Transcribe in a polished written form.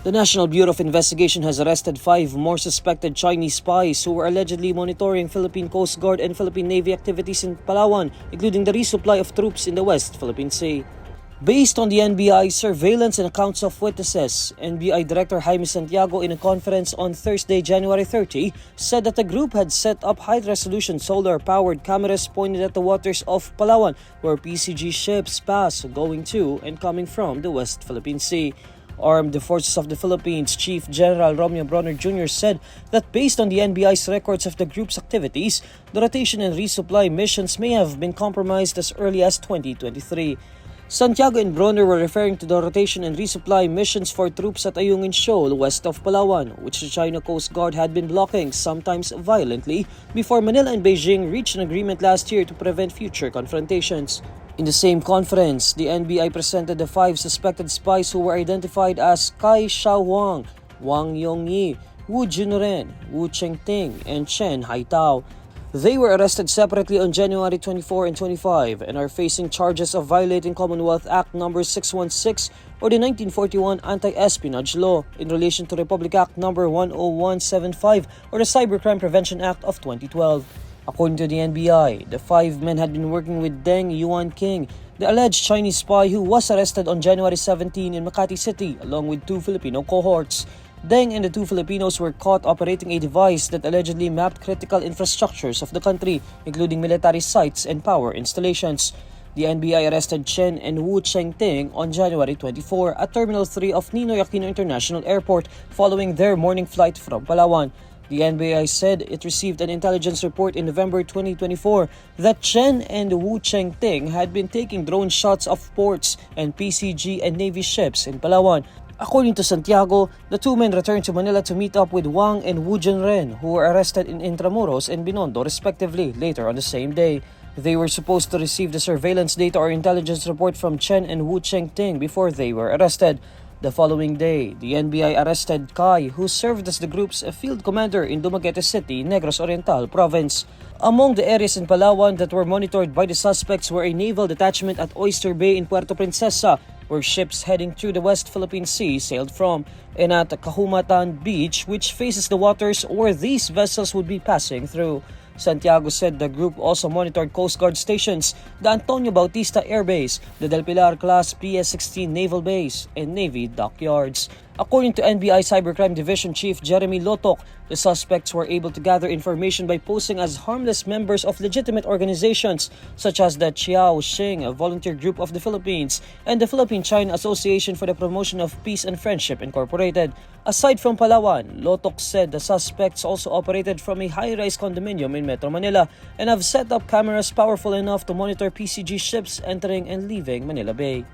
The National Bureau of Investigation has arrested 5 more suspected Chinese spies who were allegedly monitoring Philippine Coast Guard and Philippine Navy activities in Palawan, including the resupply of troops in the West Philippine Sea. Based on the NBI's surveillance and accounts of witnesses, NBI Director Jaime Santiago in a conference on Thursday, January 30, said that the group had set up high-resolution solar-powered cameras pointed at the waters of Palawan where PCG ships pass going to and coming from the West Philippine Sea. Armed Forces of the Philippines Chief General Romeo Bronner Jr. said that based on the NBI's records of the group's activities, the rotation and resupply missions may have been compromised as early as 2023. Santiago and Bronner were referring to the rotation and resupply missions for troops at Ayungin Shoal west of Palawan, which the China Coast Guard had been blocking, sometimes violently, before Manila and Beijing reached an agreement last year to prevent future confrontations. In the same conference, the NBI presented the 5 suspected spies who were identified as Kai Xiaohuang, Wang Yongyi, Wu Junren, Wu Chengting, and Chen Haitao. They were arrested separately on January 24 and 25 and are facing charges of violating Commonwealth Act No. 616 or the 1941 Anti-Espionage Law in relation to Republic Act No. 10175 or the Cybercrime Prevention Act of 2012. According to the NBI, the 5 men had been working with Deng Yuanqing, the alleged Chinese spy who was arrested on January 17 in Makati City along with 2 Filipino cohorts. Deng and the 2 Filipinos were caught operating a device that allegedly mapped critical infrastructures of the country, including military sites and power installations. The NBI arrested Chen and Wu Chengting on January 24 at Terminal 3 of Ninoy Aquino International Airport following their morning flight from Palawan. The NBI said it received an intelligence report in November 2024 that Chen and Wu Chengting had been taking drone shots of ports and PCG and Navy ships in Palawan. According to Santiago, the 2 men returned to Manila to meet up with Wang and Wu Junren, who were arrested in Intramuros and Binondo respectively later on the same day. They were supposed to receive the surveillance data or intelligence report from Chen and Wu Chengting before they were arrested. The following day, the NBI arrested Kai, who served as the group's field commander in Dumaguete City, Negros Oriental Province. Among the areas in Palawan that were monitored by the suspects were a naval detachment at Oyster Bay in Puerto Princesa, where ships heading through the West Philippine Sea sailed from, and at Kahumatan Beach, which faces the waters where these vessels would be passing through. Santiago said the group also monitored Coast Guard stations, the Antonio Bautista Air Base, the Del Pilar-class PS-16 Naval Base, and Navy dockyards. According to NBI Cybercrime Division Chief Jeremy Lotok, the suspects were able to gather information by posing as harmless members of legitimate organizations such as the Chiao Xing, a volunteer group of the Philippines, and the Philippine-China Association for the Promotion of Peace and Friendship Incorporated. Aside from Palawan, Lotok said the suspects also operated from a high-rise condominium in Metro Manila and have set up cameras powerful enough to monitor PCG ships entering and leaving Manila Bay.